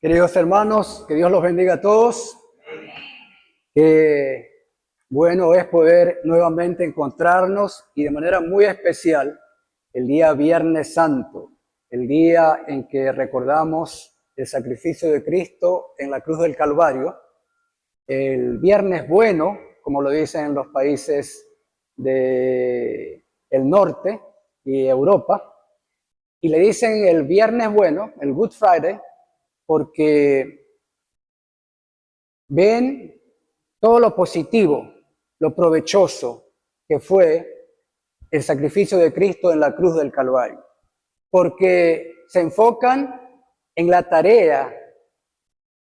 Queridos hermanos, que Dios los bendiga a todos. Qué bueno es poder nuevamente encontrarnos y de manera muy especial el día Viernes Santo, el día en que recordamos el sacrificio de Cristo en la cruz del Calvario, el Viernes Bueno, como lo dicen en los países del norte y Europa, y le dicen el Viernes Bueno, el Good Friday, porque ven todo lo positivo, lo provechoso que fue el sacrificio de Cristo en la cruz del Calvario, porque se enfocan en la tarea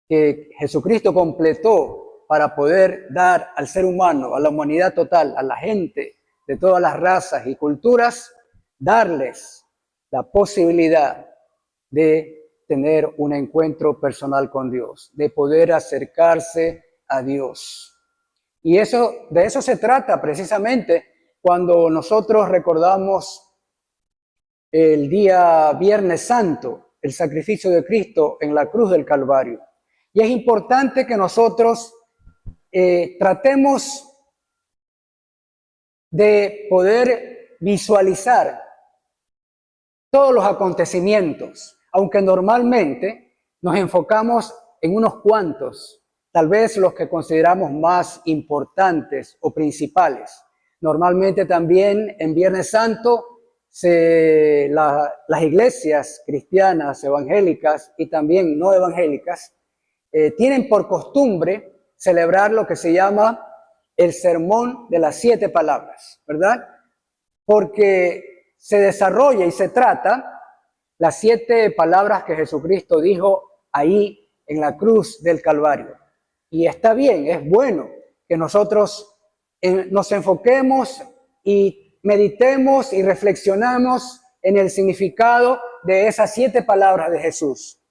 que Jesucristo completó para poder dar al ser humano, a la humanidad total, a la gente de todas las razas y culturas, darles la posibilidad de tener un encuentro personal con Dios, de poder acercarse a Dios. Y de eso se trata precisamente cuando nosotros recordamos el día Viernes Santo, el sacrificio de Cristo en la cruz del Calvario. Y es importante que nosotros tratemos de poder visualizar todos los acontecimientos, aunque normalmente nos enfocamos en unos cuantos, tal vez los que consideramos más importantes o principales. Normalmente también en Viernes Santo las iglesias cristianas, evangélicas y también no evangélicas tienen por costumbre celebrar lo que se llama el sermón de las 7 palabras, ¿verdad? Porque se desarrolla y se trata las 7 palabras que Jesucristo dijo ahí en la cruz del Calvario. Y está bien, es bueno que nosotros nos enfoquemos y meditemos y reflexionamos en el significado de esas 7 palabras de Jesús.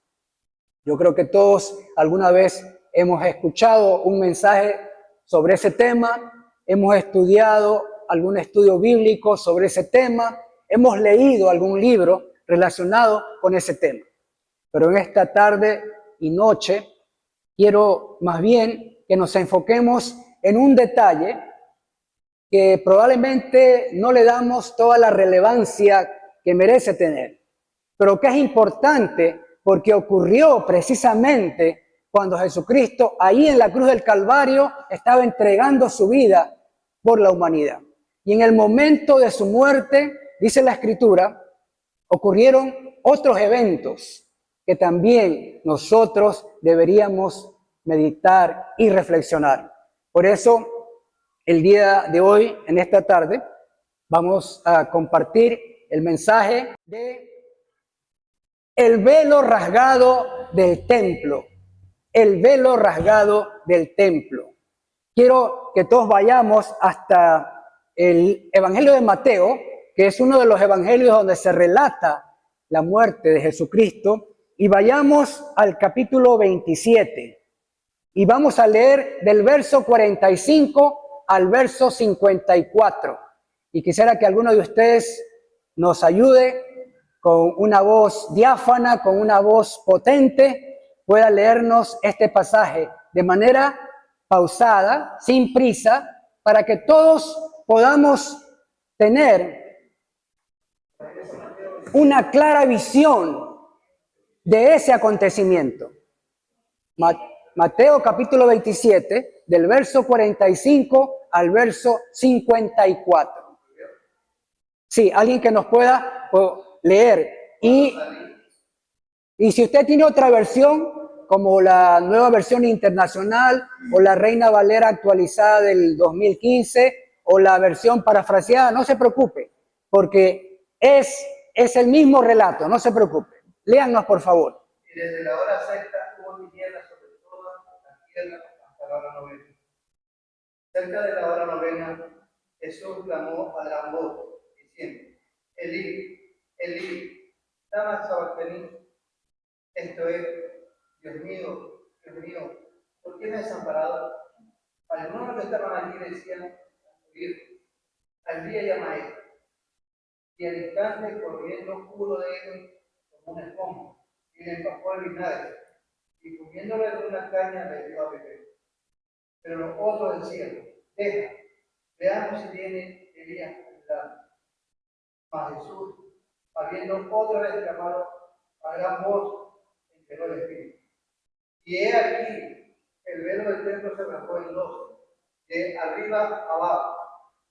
Yo creo que todos alguna vez hemos escuchado un mensaje sobre ese tema, hemos estudiado algún estudio bíblico sobre ese tema, hemos leído algún libro relacionado con ese tema. Pero en esta tarde y noche quiero más bien que nos enfoquemos en un detalle que probablemente no le damos toda la relevancia que merece tener, pero que es importante porque ocurrió precisamente cuando Jesucristo ahí en la cruz del Calvario estaba entregando su vida por la humanidad. Y en el momento de su muerte, dice la Escritura, ocurrieron otros eventos que también nosotros deberíamos meditar y reflexionar. Por eso, el día de hoy, en esta tarde, vamos a compartir el mensaje de el velo rasgado del templo. El velo rasgado del templo. Quiero que todos vayamos hasta el Evangelio de Mateo, que es uno de los evangelios donde se relata la muerte de Jesucristo, y vayamos al capítulo 27. Y vamos a leer del verso 45 al verso 54. Y quisiera que alguno de ustedes nos ayude con una voz diáfana, con una voz potente, pueda leernos este pasaje de manera pausada, sin prisa, para que todos podamos tener una clara visión de ese acontecimiento. Mateo capítulo 27, del verso 45 al verso 54. Sí, alguien que nos pueda leer. Y si usted tiene otra versión, como la nueva versión internacional o la Reina Valera actualizada del 2015 o la versión parafraseada, no se preocupe, porque es el mismo relato, no se preocupe. Léanos, por favor. Y desde la hora sexta hubo tinieblas sobre toda la tierra hasta la hora novena. Cerca de la hora novena, Jesús clamó a gran voz, diciendo: Elí, Elí, lama sabactani. Esto es: Dios mío, ¿por qué me has desamparado? Algunos que estaban allí decían: al día llama él. Y al instante, corriendo, pudo de él como una esponja, y le empapó el vinagre, y comiéndole de una caña le dio a beber. Pero los otros decían, deja, veamos si viene Elías a ayudarnos. Mas Jesús, habiendo otra vez clamado a gran voz, enteró el espíritu. Y he aquí, el velo del templo se rasgó en dos, de arriba abajo,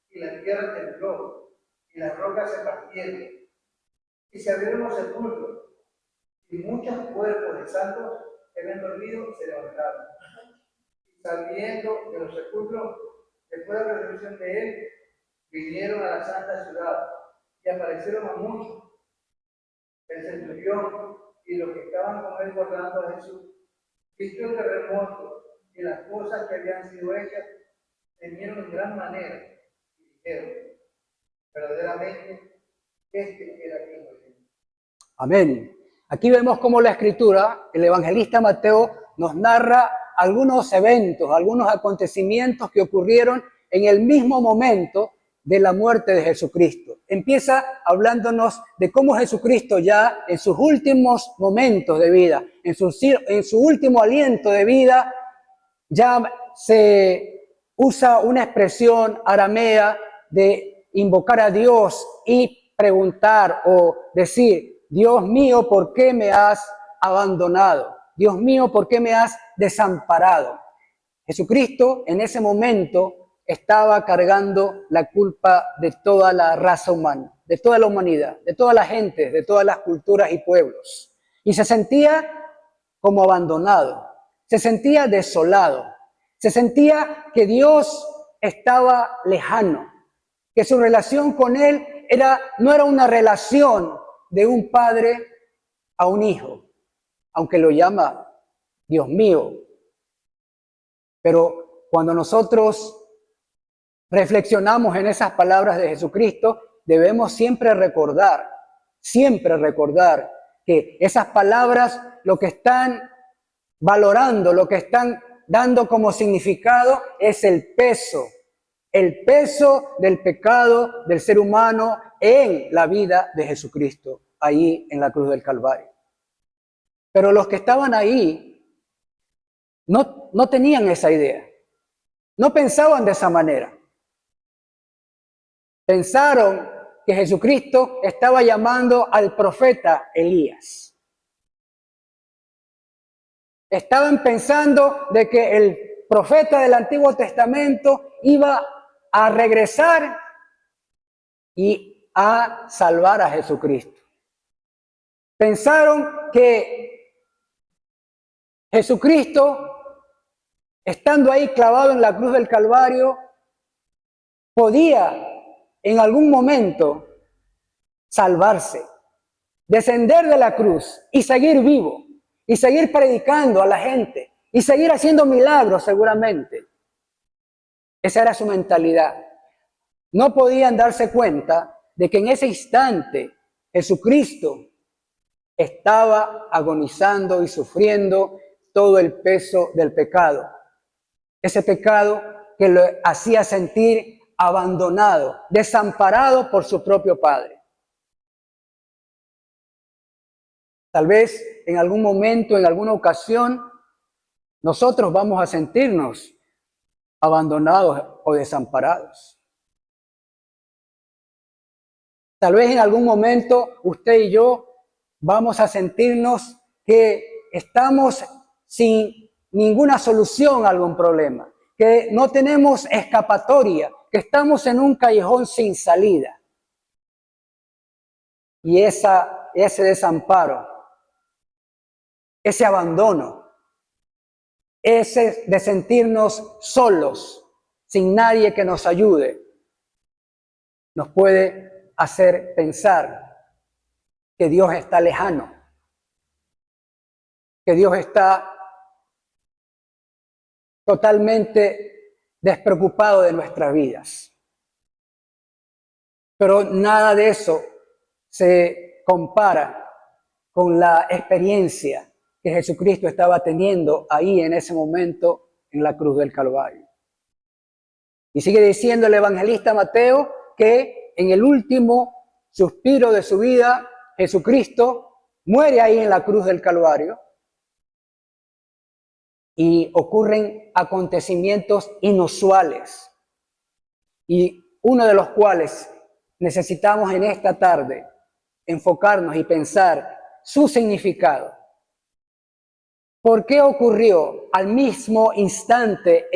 y la tierra tembló, y las rocas se partieron, y se abrieron los sepulcros, y muchos cuerpos de santos que habían dormido se levantaron. Y saliendo de los sepulcros, después de la resurrección de él, vinieron a la santa ciudad, y aparecieron a muchos. El centurión y los que estaban con él guardando a Jesús, visto el terremoto y las cosas que habían sido hechas, temieron en gran manera y dijeron, verdaderamente, este era quien lo hizo. Amén. Aquí vemos cómo la Escritura, el evangelista Mateo, nos narra algunos eventos, algunos acontecimientos que ocurrieron en el mismo momento de la muerte de Jesucristo. Empieza hablándonos de cómo Jesucristo ya en sus últimos momentos de vida, en su último aliento de vida, ya se usa una expresión aramea de invocar a Dios y preguntar o decir, Dios mío, ¿por qué me has abandonado? Dios mío, ¿por qué me has desamparado? Jesucristo en ese momento estaba cargando la culpa de toda la raza humana, de toda la humanidad, de toda la gente, de todas las culturas y pueblos. Y se sentía como abandonado, se sentía desolado, se sentía que Dios estaba lejano, que su relación con él no era una relación de un padre a un hijo, aunque lo llama Dios mío. Pero cuando nosotros reflexionamos en esas palabras de Jesucristo, debemos siempre recordar que esas palabras lo que están valorando, lo que están dando como significado es el peso del pecado del ser humano en la vida de Jesucristo, ahí en la cruz del Calvario. Pero los que estaban ahí no tenían esa idea, no pensaban de esa manera. Pensaron que Jesucristo estaba llamando al profeta Elías. Estaban pensando de que el profeta del Antiguo Testamento iba a regresar y a salvar a Jesucristo. Pensaron que Jesucristo, estando ahí clavado en la cruz del Calvario, podía en algún momento salvarse, descender de la cruz y seguir vivo, y seguir predicando a la gente, y seguir haciendo milagros seguramente. Esa era su mentalidad. No podían darse cuenta de que en ese instante Jesucristo estaba agonizando y sufriendo todo el peso del pecado. Ese pecado que lo hacía sentir abandonado, desamparado por su propio Padre. Tal vez en algún momento, en alguna ocasión, nosotros vamos a sentirnos abandonados o desamparados. Tal vez en algún momento usted y yo vamos a sentirnos que estamos sin ninguna solución a algún problema, que no tenemos escapatoria, que estamos en un callejón sin salida. Y ese desamparo, ese abandono, ese de sentirnos solos, sin nadie que nos ayude, nos puede hacer pensar que Dios está lejano, que Dios está totalmente despreocupado de nuestras vidas. Pero nada de eso se compara con la experiencia que Jesucristo estaba teniendo ahí en ese momento en la cruz del Calvario. Y sigue diciendo el evangelista Mateo que en el último suspiro de su vida, Jesucristo muere ahí en la cruz del Calvario. y ocurren acontecimientos inusuales, y uno de los cuales necesitamos en esta tarde enfocarnos y pensar su significado. ¿Por qué ocurrió al mismo instante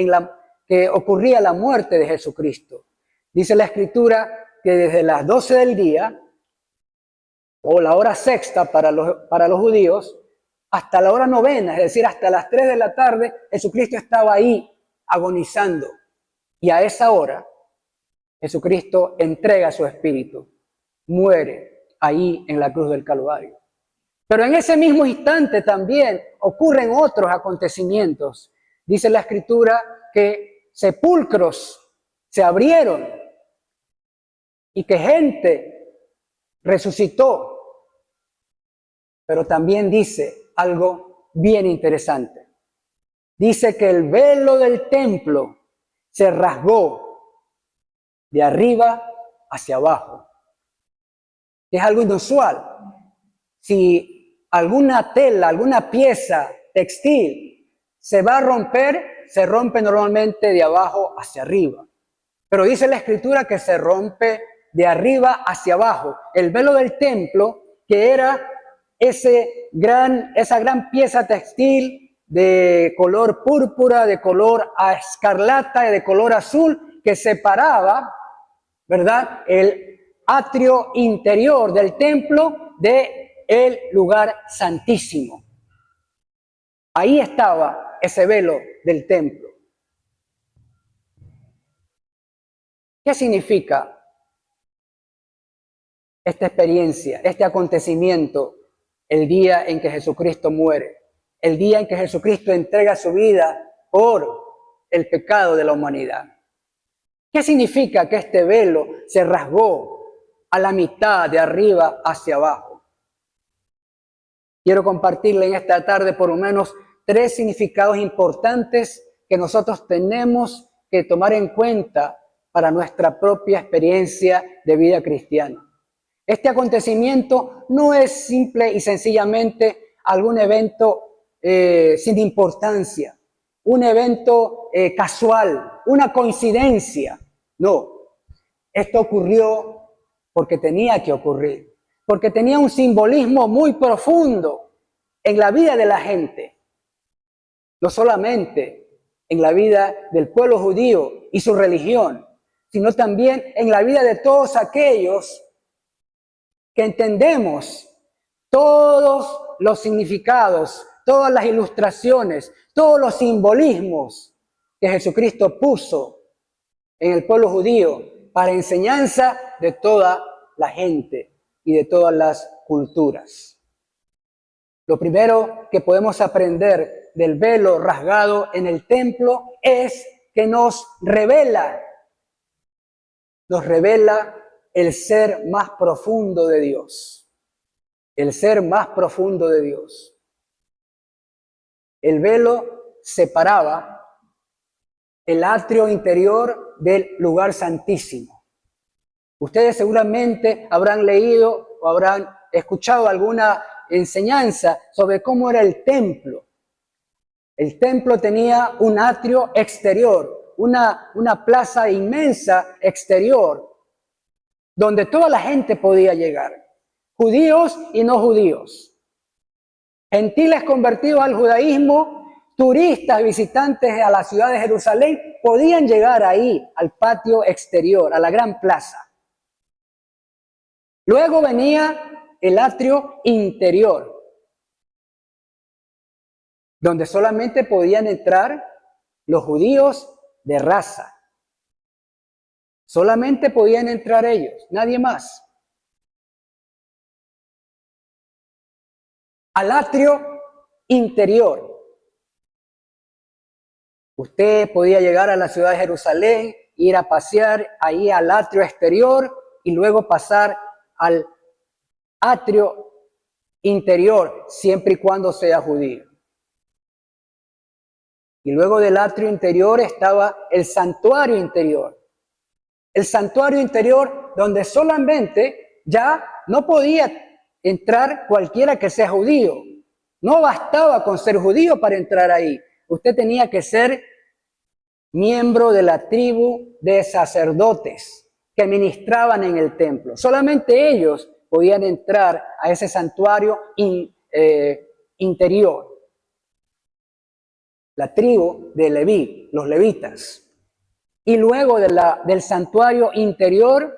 que ocurría la muerte de Jesucristo? Dice la Escritura que desde las 12 del día, o la hora sexta para los judíos, hasta la hora novena, es decir, hasta las 3 de la tarde, Jesucristo estaba ahí agonizando. Y a esa hora, Jesucristo entrega su espíritu, muere ahí en la cruz del Calvario. Pero en ese mismo instante también ocurren otros acontecimientos. Dice la Escritura que sepulcros se abrieron y que gente resucitó. Pero también dice algo bien interesante. Dice que el velo del templo se rasgó de arriba hacia abajo. Es algo inusual. Si alguna tela, alguna pieza textil se va a romper, se rompe normalmente de abajo hacia arriba. Pero dice la Escritura que se rompe de arriba hacia abajo. El velo del templo, que era esa gran pieza textil de color púrpura, de color escarlata y de color azul, que separaba, ¿verdad?, el atrio interior del templo de el lugar santísimo. Ahí estaba ese velo del templo. ¿Qué significa esta experiencia, este acontecimiento, el día en que Jesucristo muere, el día en que Jesucristo entrega su vida por el pecado de la humanidad? ¿Qué significa que este velo se rasgó a la mitad, de arriba hacia abajo? Quiero compartirle en esta tarde por lo menos 3 significados importantes que nosotros tenemos que tomar en cuenta para nuestra propia experiencia de vida cristiana. Este acontecimiento no es simple y sencillamente algún evento sin importancia, un evento casual, una coincidencia. No, esto ocurrió porque tenía que ocurrir, porque tenía un simbolismo muy profundo en la vida de la gente, no solamente en la vida del pueblo judío y su religión, sino también en la vida de todos aquellos que entendemos todos los significados, todas las ilustraciones, todos los simbolismos que Jesucristo puso en el pueblo judío para enseñanza de toda la gente y de todas las culturas. Lo primero que podemos aprender del velo rasgado en el templo es que nos revela el ser más profundo de Dios. El ser más profundo de Dios. El velo separaba el atrio interior del lugar santísimo. Ustedes seguramente habrán leído o habrán escuchado alguna enseñanza sobre cómo era el templo. El templo tenía un atrio exterior, una plaza inmensa exterior, donde toda la gente podía llegar, judíos y no judíos, gentiles convertidos al judaísmo, turistas, visitantes a la ciudad de Jerusalén, podían llegar ahí, al patio exterior, a la gran plaza. Luego venía el atrio interior, donde solamente podían entrar los judíos de raza. Solamente podían entrar ellos, nadie más. Al atrio interior. Usted podía llegar a la ciudad de Jerusalén, ir a pasear ahí al atrio exterior y luego pasar al atrio interior, siempre y cuando sea judío. Y luego del atrio interior estaba el santuario interior. El santuario interior donde solamente ya no podía entrar cualquiera que sea judío. No bastaba con ser judío para entrar ahí. Usted tenía que ser miembro de la tribu de sacerdotes que ministraban en el templo. Solamente ellos podían entrar a ese santuario interior. La tribu de Leví, los levitas. Y luego del santuario interior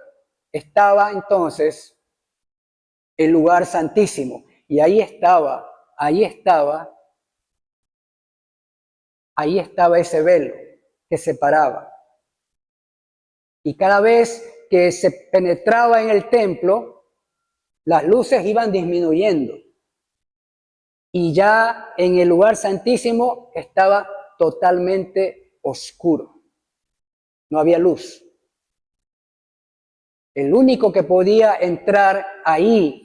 estaba entonces el lugar santísimo. Y ahí estaba ese velo que separaba. Y cada vez que se penetraba en el templo, las luces iban disminuyendo. Y ya en el lugar santísimo estaba totalmente oscuro. No había luz. El único que podía entrar ahí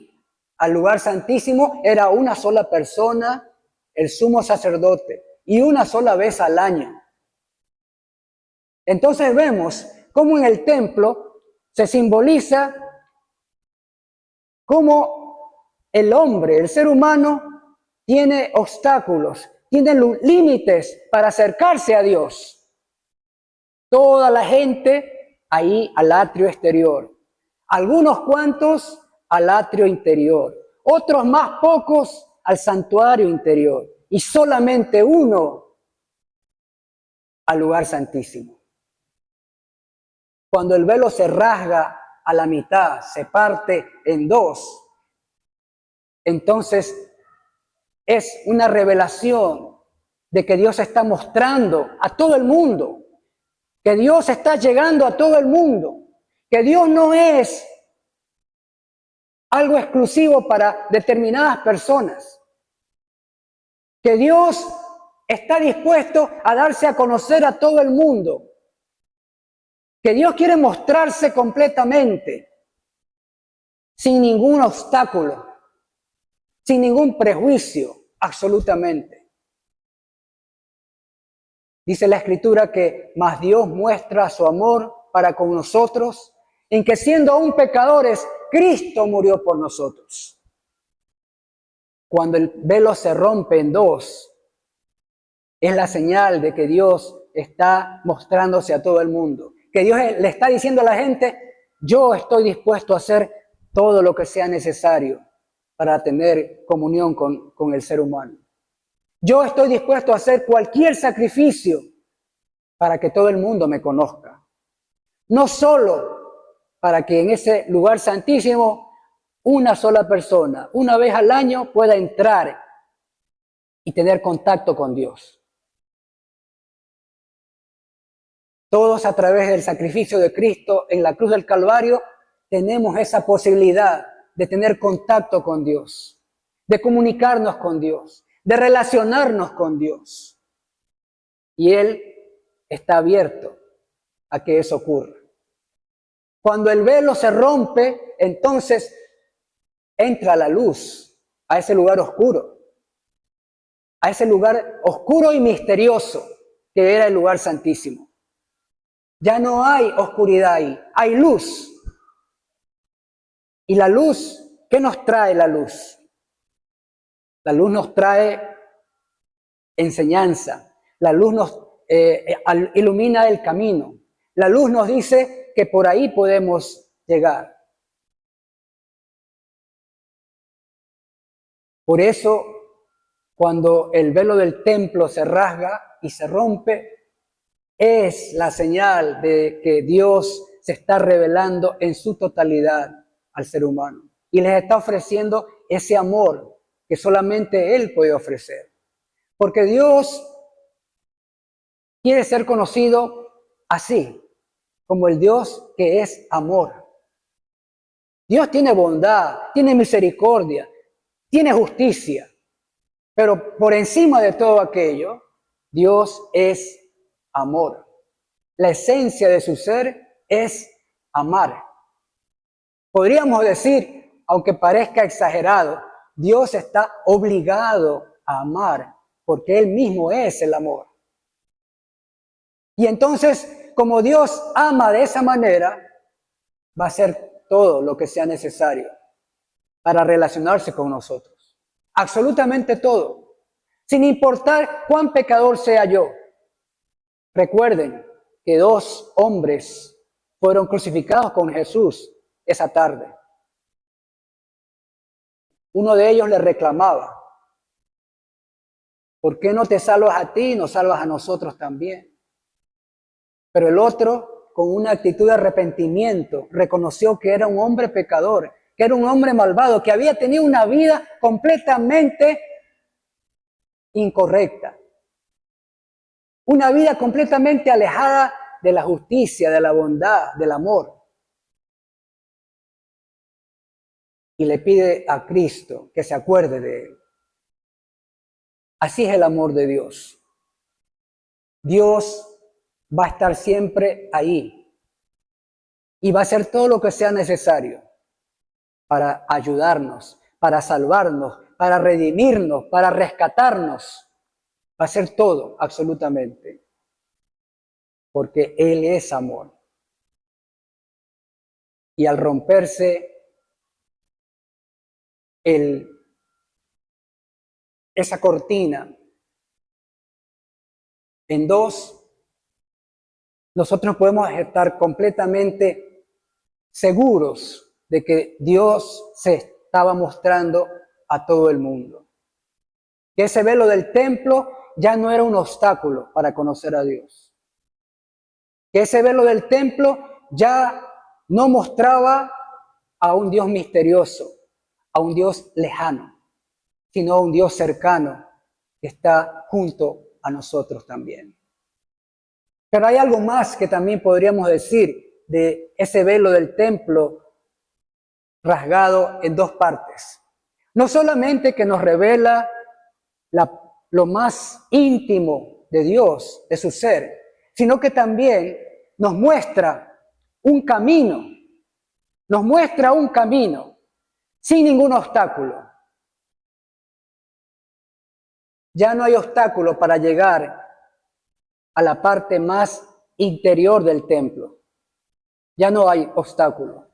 al lugar santísimo era una sola persona, el sumo sacerdote, y una sola vez al año. Entonces vemos cómo en el templo se simboliza cómo el hombre, el ser humano, tiene obstáculos, tiene límites para acercarse a Dios. Toda la gente ahí al atrio exterior. Algunos cuantos al atrio interior. Otros más pocos al santuario interior. Y solamente uno al lugar santísimo. Cuando el velo se rasga a la mitad, se parte en dos, entonces es una revelación de que Dios está mostrando a todo el mundo, que Dios está llegando a todo el mundo, que Dios no es algo exclusivo para determinadas personas, que Dios está dispuesto a darse a conocer a todo el mundo, que Dios quiere mostrarse completamente, sin ningún obstáculo, sin ningún prejuicio, absolutamente. Dice la Escritura que más Dios muestra su amor para con nosotros, en que siendo aún pecadores, Cristo murió por nosotros. Cuando el velo se rompe en dos, es la señal de que Dios está mostrándose a todo el mundo. Que Dios le está diciendo a la gente, yo estoy dispuesto a hacer todo lo que sea necesario para tener comunión con el ser humano. Yo estoy dispuesto a hacer cualquier sacrificio para que todo el mundo me conozca. No solo para que en ese lugar santísimo una sola persona, una vez al año, pueda entrar y tener contacto con Dios. Todos a través del sacrificio de Cristo en la cruz del Calvario tenemos esa posibilidad de tener contacto con Dios, de comunicarnos con Dios, de relacionarnos con Dios. Y Él está abierto a que eso ocurra. Cuando el velo se rompe, entonces entra la luz a ese lugar oscuro, y misterioso que era el lugar santísimo. Ya no hay oscuridad ahí, hay luz. Y la luz, ¿qué nos trae la luz? La luz nos trae enseñanza, la luz nos ilumina el camino, la luz nos dice que por ahí podemos llegar. Por eso, cuando el velo del templo se rasga y se rompe, es la señal de que Dios se está revelando en su totalidad al ser humano y les está ofreciendo ese amor que solamente Él puede ofrecer. Porque Dios quiere ser conocido así, como el Dios que es amor. Dios tiene bondad, tiene misericordia, tiene justicia, pero por encima de todo aquello, Dios es amor. La esencia de su ser es amar. Podríamos decir, aunque parezca exagerado, Dios está obligado a amar porque Él mismo es el amor. Y entonces, como Dios ama de esa manera, va a hacer todo lo que sea necesario para relacionarse con nosotros. Absolutamente todo. sin importar cuán pecador sea yo. Recuerden que 2 hombres fueron crucificados con Jesús esa tarde. Uno de ellos le reclamaba: ¿por qué no te salvas a ti y nos salvas a nosotros también? Pero el otro, con una actitud de arrepentimiento, reconoció que era un hombre pecador, que era un hombre malvado, que había tenido una vida completamente incorrecta. Una vida completamente alejada de la justicia, de la bondad, del amor. Y le pide a Cristo que se acuerde de él. Así es el amor de Dios. Dios va a estar siempre ahí y va a hacer todo lo que sea necesario para ayudarnos, para salvarnos, para redimirnos, para rescatarnos. Va a hacer todo, absolutamente, porque Él es amor. Y al romperse esa cortina en 2, nosotros podemos estar completamente seguros de que Dios se estaba mostrando a todo el mundo. Que ese velo del templo ya no era un obstáculo para conocer a Dios. Que ese velo del templo ya no mostraba a un Dios misterioso, a un Dios lejano, sino a un Dios cercano que está junto a nosotros también. Pero hay algo más que también podríamos decir de ese velo del templo rasgado en 2 partes. No solamente que nos revela lo más íntimo de Dios, de su ser, sino que también nos muestra un camino, sin ningún obstáculo. Ya no hay obstáculo para llegar a la parte más interior del templo. Ya no hay obstáculo.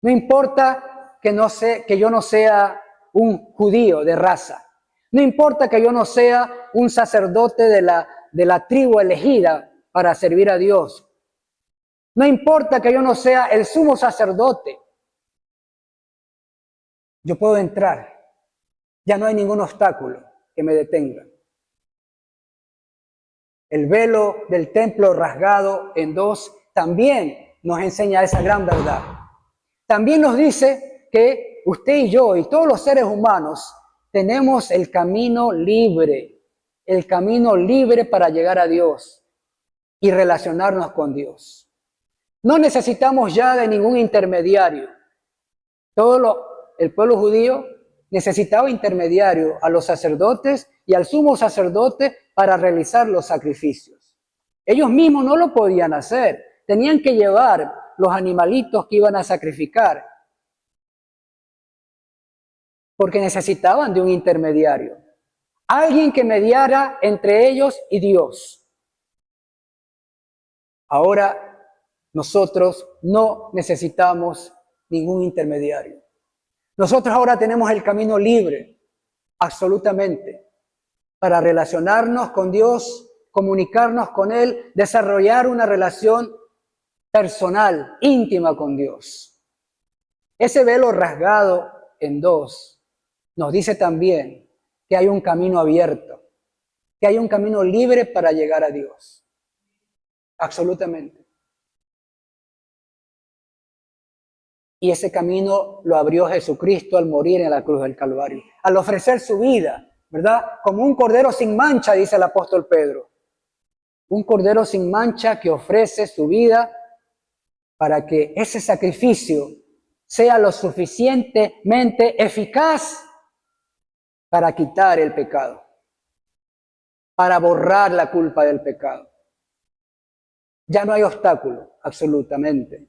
No importa que yo no sea un judío de raza. No importa que yo no sea un sacerdote de la tribu elegida para servir a Dios. No importa que yo no sea el sumo sacerdote. Yo puedo entrar. Ya no hay ningún obstáculo que me detenga. El velo del templo rasgado en 2 también nos enseña esa gran verdad. También nos dice que usted y yo y todos los seres humanos tenemos el camino libre para llegar a Dios y relacionarnos con Dios. No necesitamos ya de ningún intermediario. El pueblo judío necesitaba intermediario a los sacerdotes y al sumo sacerdote para realizar los sacrificios. Ellos mismos no lo podían hacer. Tenían que llevar los animalitos que iban a sacrificar, porque necesitaban de un intermediario. Alguien que mediara entre ellos y Dios. Ahora nosotros no necesitamos ningún intermediario. Nosotros ahora tenemos el camino libre, absolutamente, para relacionarnos con Dios, comunicarnos con Él, desarrollar una relación personal, íntima con Dios. Ese velo rasgado en 2 nos dice también que hay un camino abierto, que hay un camino libre para llegar a Dios. Absolutamente. Y ese camino lo abrió Jesucristo al morir en la cruz del Calvario, al ofrecer su vida, ¿verdad? Como un cordero sin mancha, dice el apóstol Pedro. Un cordero sin mancha que ofrece su vida para que ese sacrificio sea lo suficientemente eficaz para quitar el pecado, para borrar la culpa del pecado. Ya no hay obstáculo, absolutamente,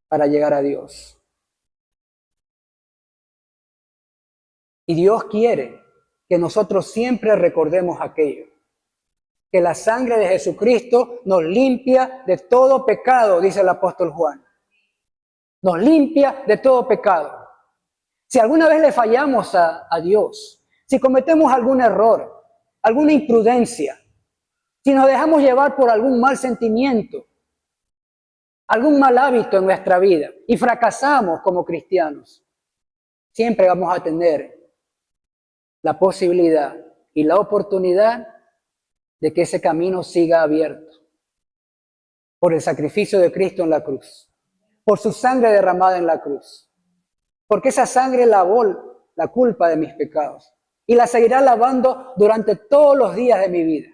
para llegar a Dios. Y Dios quiere que nosotros siempre recordemos aquello, que la sangre de Jesucristo nos limpia de todo pecado, dice el apóstol Juan. Nos limpia de todo pecado. Si alguna vez le fallamos a Dios, si cometemos algún error, alguna imprudencia, si nos dejamos llevar por algún mal sentimiento, algún mal hábito en nuestra vida y fracasamos como cristianos, siempre vamos a tener la posibilidad y la oportunidad de que ese camino siga abierto por el sacrificio de Cristo en la cruz, por su sangre derramada en la cruz, porque esa sangre lavó la culpa de mis pecados y la seguirá lavando durante todos los días de mi vida.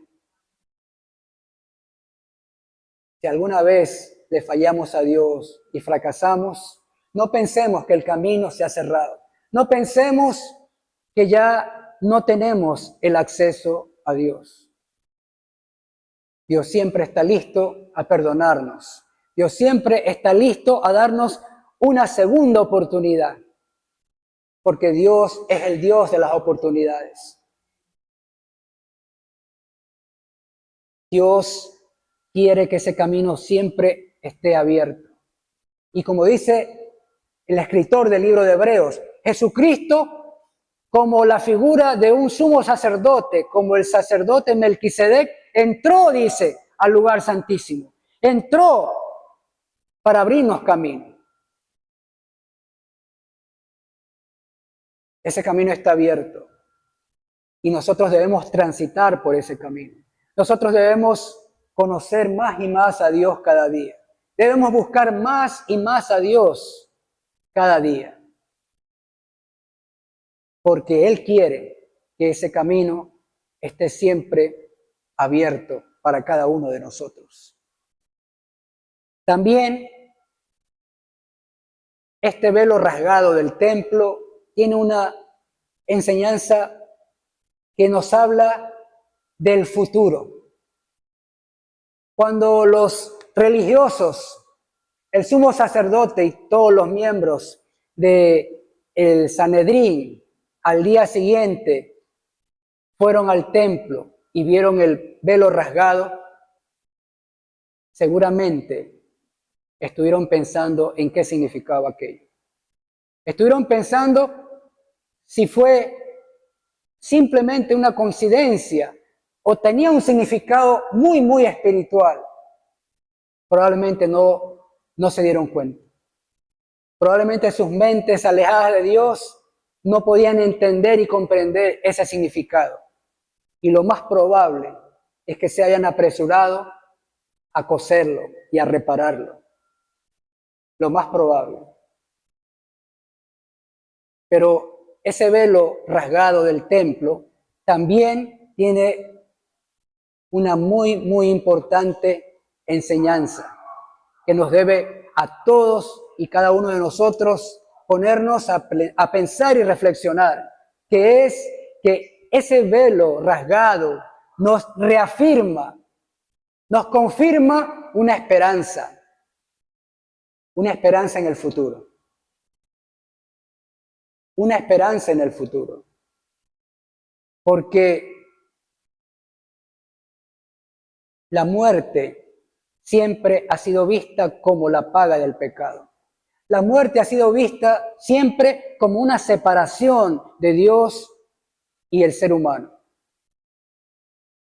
Si alguna vez le fallamos a Dios y fracasamos, no pensemos que el camino se ha cerrado. No pensemos que ya no tenemos el acceso a Dios. Dios siempre está listo a perdonarnos. Dios siempre está listo a darnos una segunda oportunidad. Porque Dios es el Dios de las oportunidades. Dios quiere que ese camino siempre esté abierto. Y como dice el escritor del libro de Hebreos, Jesucristo, como la figura de un sumo sacerdote, como el sacerdote Melquisedec, entró, dice, al lugar santísimo. Entró para abrirnos camino. Ese camino está abierto y nosotros debemos transitar por ese camino. Nosotros debemos conocer más y más a Dios cada día. Debemos buscar más y más a Dios cada día. Porque Él quiere que ese camino esté siempre abierto para cada uno de nosotros. También este velo rasgado del templo tiene una enseñanza que nos habla del futuro. Cuando los religiosos, el sumo sacerdote y todos los miembros del Sanedrín al día siguiente fueron al templo y vieron el velo rasgado, seguramente estuvieron pensando en qué significaba aquello. Estuvieron pensando si fue simplemente una coincidencia o tenía un significado muy, muy espiritual. Probablemente no se dieron cuenta. Probablemente sus mentes alejadas de Dios no podían entender y comprender ese significado. Y lo más probable es que se hayan apresurado a coserlo y a repararlo. Lo más probable. Pero ese velo rasgado del templo también tiene una muy, muy importante enseñanza que nos debe a todos y cada uno de nosotros ponernos a pensar y reflexionar, que es que ese velo rasgado nos reafirma, nos confirma una esperanza en el futuro. Una esperanza en el futuro. Porque la muerte siempre ha sido vista como la paga del pecado. La muerte ha sido vista siempre como una separación de Dios y el ser humano.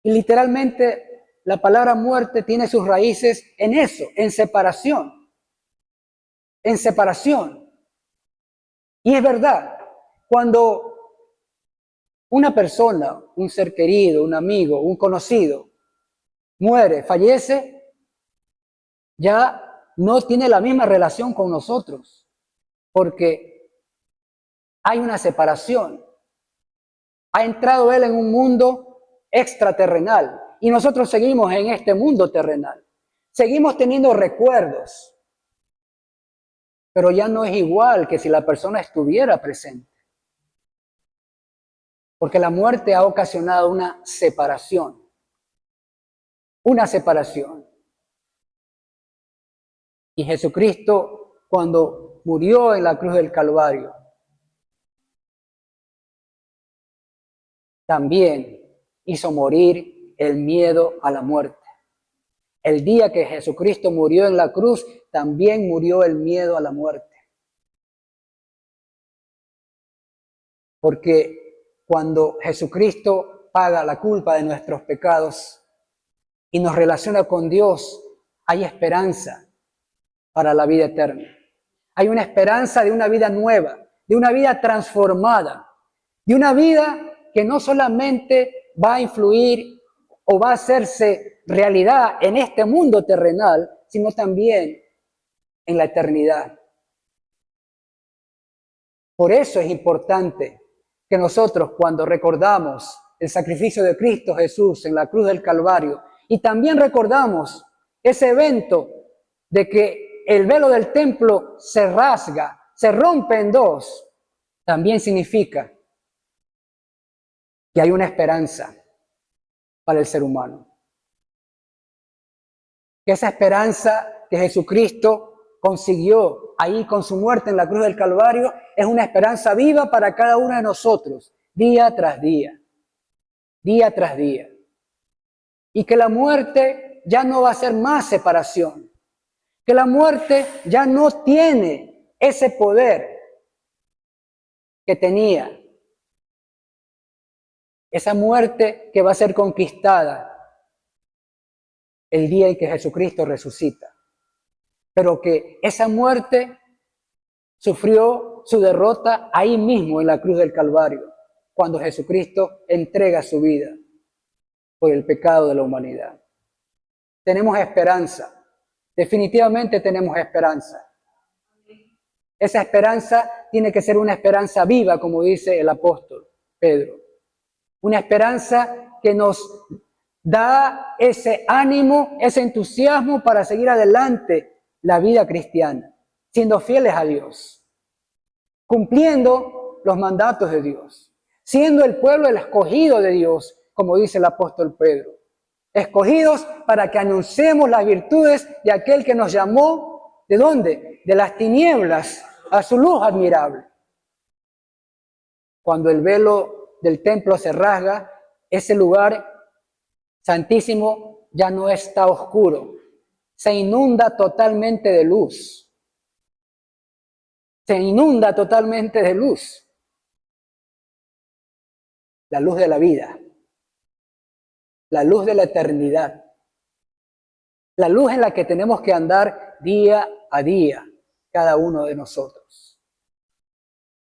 Y literalmente la palabra muerte tiene sus raíces en eso, en separación. En separación. Y es verdad, cuando una persona, un ser querido, un amigo, un conocido, muere, fallece, ya no tiene la misma relación con nosotros, porque hay una separación. Ha entrado él en un mundo extraterrenal y nosotros seguimos en este mundo terrenal. Seguimos teniendo recuerdos, pero ya no es igual que si la persona estuviera presente. Porque la muerte ha ocasionado una separación. Una separación. Y Jesucristo, cuando murió en la cruz del Calvario, también hizo morir el miedo a la muerte. El día que Jesucristo murió en la cruz, también murió el miedo a la muerte. Porque cuando Jesucristo paga la culpa de nuestros pecados y nos relaciona con Dios, hay esperanza para la vida eterna. Hay una esperanza de una vida nueva, de una vida transformada, de una vida que no solamente va a influir o va a hacerse realidad en este mundo terrenal, sino también en la eternidad. Por eso es importante que nosotros, cuando recordamos el sacrificio de Cristo Jesús en la cruz del Calvario, y también recordamos ese evento de que el velo del templo se rasga, se rompe en dos, también significa que hay una esperanza para el ser humano. Que esa esperanza que Jesucristo consiguió ahí con su muerte en la cruz del Calvario es una esperanza viva para cada uno de nosotros, día tras día, día tras día. Y que la muerte ya no va a ser más separación, que la muerte ya no tiene ese poder que tenía. Esa muerte que va a ser conquistada el día en que Jesucristo resucita. Pero que esa muerte sufrió su derrota ahí mismo en la cruz del Calvario, cuando Jesucristo entrega su vida por el pecado de la humanidad. Tenemos esperanza, definitivamente tenemos esperanza. Esa esperanza tiene que ser una esperanza viva, como dice el apóstol Pedro. Una esperanza que nos da ese ánimo, ese entusiasmo para seguir adelante la vida cristiana, siendo fieles a Dios, cumpliendo los mandatos de Dios, siendo el pueblo el escogido de Dios, como dice el apóstol Pedro. Escogidos para que anunciemos las virtudes de aquel que nos llamó, ¿de dónde? De las tinieblas a su luz admirable. Cuando el velo del templo se rasga, ese lugar santísimo ya no está oscuro, se inunda totalmente de luz. Se inunda totalmente de luz. La luz de la vida, la luz de la eternidad, la luz en la que tenemos que andar día a día, cada uno de nosotros.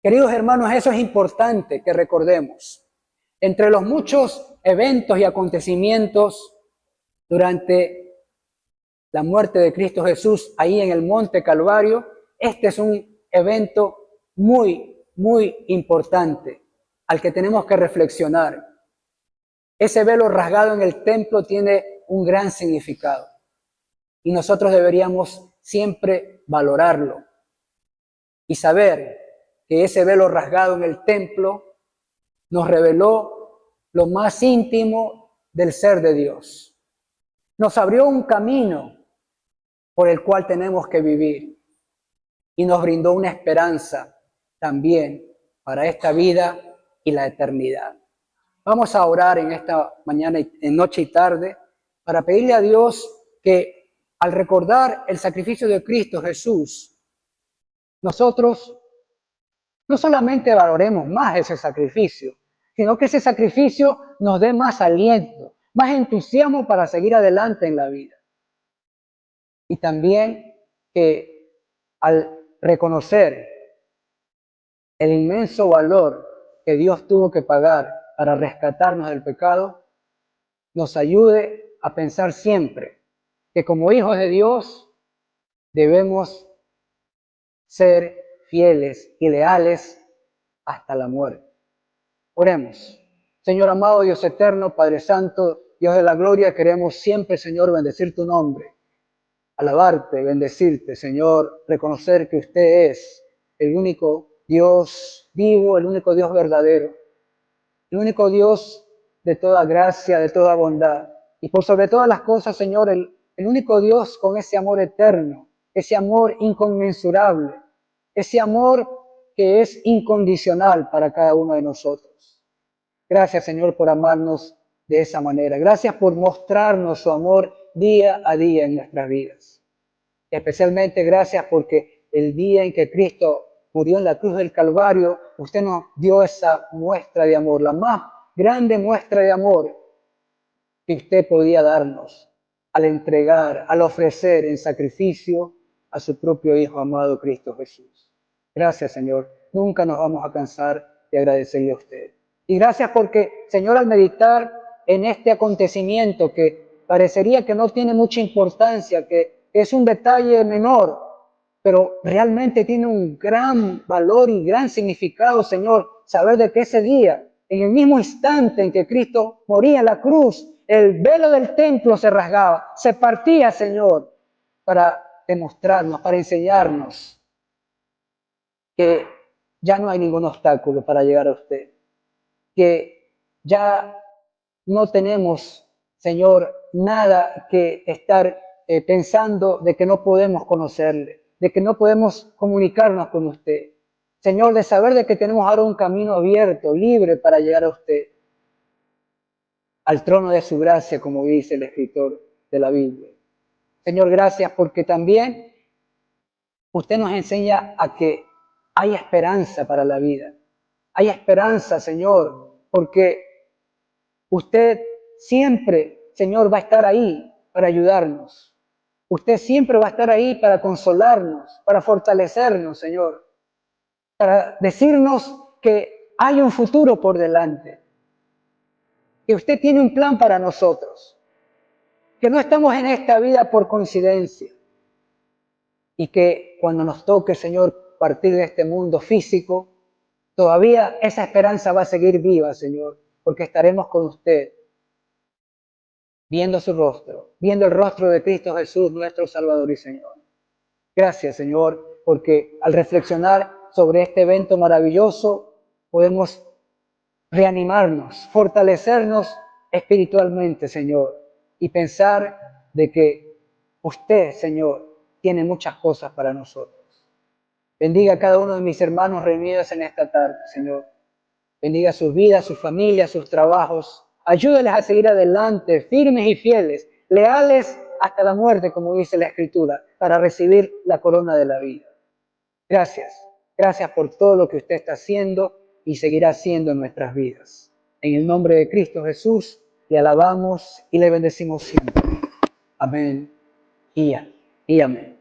Queridos hermanos, eso es importante que recordemos. Entre los muchos eventos y acontecimientos durante la muerte de Cristo Jesús ahí en el Monte Calvario, este es un evento muy, muy importante al que tenemos que reflexionar. Ese velo rasgado en el templo tiene un gran significado y nosotros deberíamos siempre valorarlo y saber que ese velo rasgado en el templo nos reveló lo más íntimo del ser de Dios. Nos abrió un camino por el cual tenemos que vivir y nos brindó una esperanza también para esta vida y la eternidad. Vamos a orar en esta mañana, en noche y tarde, para pedirle a Dios que al recordar el sacrificio de Cristo Jesús, nosotros no solamente valoremos más ese sacrificio, sino que ese sacrificio nos dé más aliento, más entusiasmo para seguir adelante en la vida. Y también que al reconocer el inmenso valor que Dios tuvo que pagar para rescatarnos del pecado, nos ayude a pensar siempre que como hijos de Dios debemos ser fieles y leales hasta la muerte. Oremos. Señor amado, Dios eterno, Padre Santo, Dios de la gloria, queremos siempre, Señor, bendecir tu nombre, alabarte, bendecirte, Señor, reconocer que usted es el único Dios vivo, el único Dios verdadero, el único Dios de toda gracia, de toda bondad. Y por sobre todas las cosas, Señor, el único Dios con ese amor eterno, ese amor inconmensurable, ese amor que es incondicional para cada uno de nosotros. Gracias, Señor, por amarnos de esa manera. Gracias por mostrarnos su amor día a día en nuestras vidas. Y especialmente gracias porque el día en que Cristo murió en la cruz del Calvario, usted nos dio esa muestra de amor, la más grande muestra de amor que usted podía darnos al entregar, al ofrecer en sacrificio a su propio Hijo amado Cristo Jesús. Gracias, Señor. Nunca nos vamos a cansar de agradecerle a usted. Y gracias porque, Señor, al meditar en este acontecimiento que parecería que no tiene mucha importancia, que es un detalle menor, pero realmente tiene un gran valor y gran significado, Señor, saber de que ese día, en el mismo instante en que Cristo moría en la cruz, el velo del templo se rasgaba, se partía, Señor, para demostrarnos, para enseñarnos que ya no hay ningún obstáculo para llegar a usted, que ya no tenemos, Señor, nada que estar pensando de que no podemos conocerle, de que no podemos comunicarnos con usted. Señor, de saber de que tenemos ahora un camino abierto, libre para llegar a usted, al trono de su gracia, como dice el escritor de la Biblia. Señor, gracias porque también usted nos enseña a que hay esperanza para la vida. Hay esperanza, Señor, porque usted siempre, Señor, va a estar ahí para ayudarnos. Usted siempre va a estar ahí para consolarnos, para fortalecernos, Señor, para decirnos que hay un futuro por delante, que usted tiene un plan para nosotros, que no estamos en esta vida por coincidencia y que cuando nos toque, Señor, partir de este mundo físico, todavía esa esperanza va a seguir viva, Señor, porque estaremos con usted, viendo su rostro, viendo el rostro de Cristo Jesús, nuestro Salvador y Señor. Gracias, Señor, porque al reflexionar sobre este evento maravilloso, podemos reanimarnos, fortalecernos espiritualmente, Señor, y pensar de que usted, Señor, tiene muchas cosas para nosotros. Bendiga a cada uno de mis hermanos reunidos en esta tarde, Señor. Bendiga sus vidas, sus familias, sus trabajos. Ayúdeles a seguir adelante, firmes y fieles, leales hasta la muerte, como dice la Escritura, para recibir la corona de la vida. Gracias. Gracias por todo lo que usted está haciendo y seguirá haciendo en nuestras vidas. En el nombre de Cristo Jesús, le alabamos y le bendecimos siempre. Amén y amén.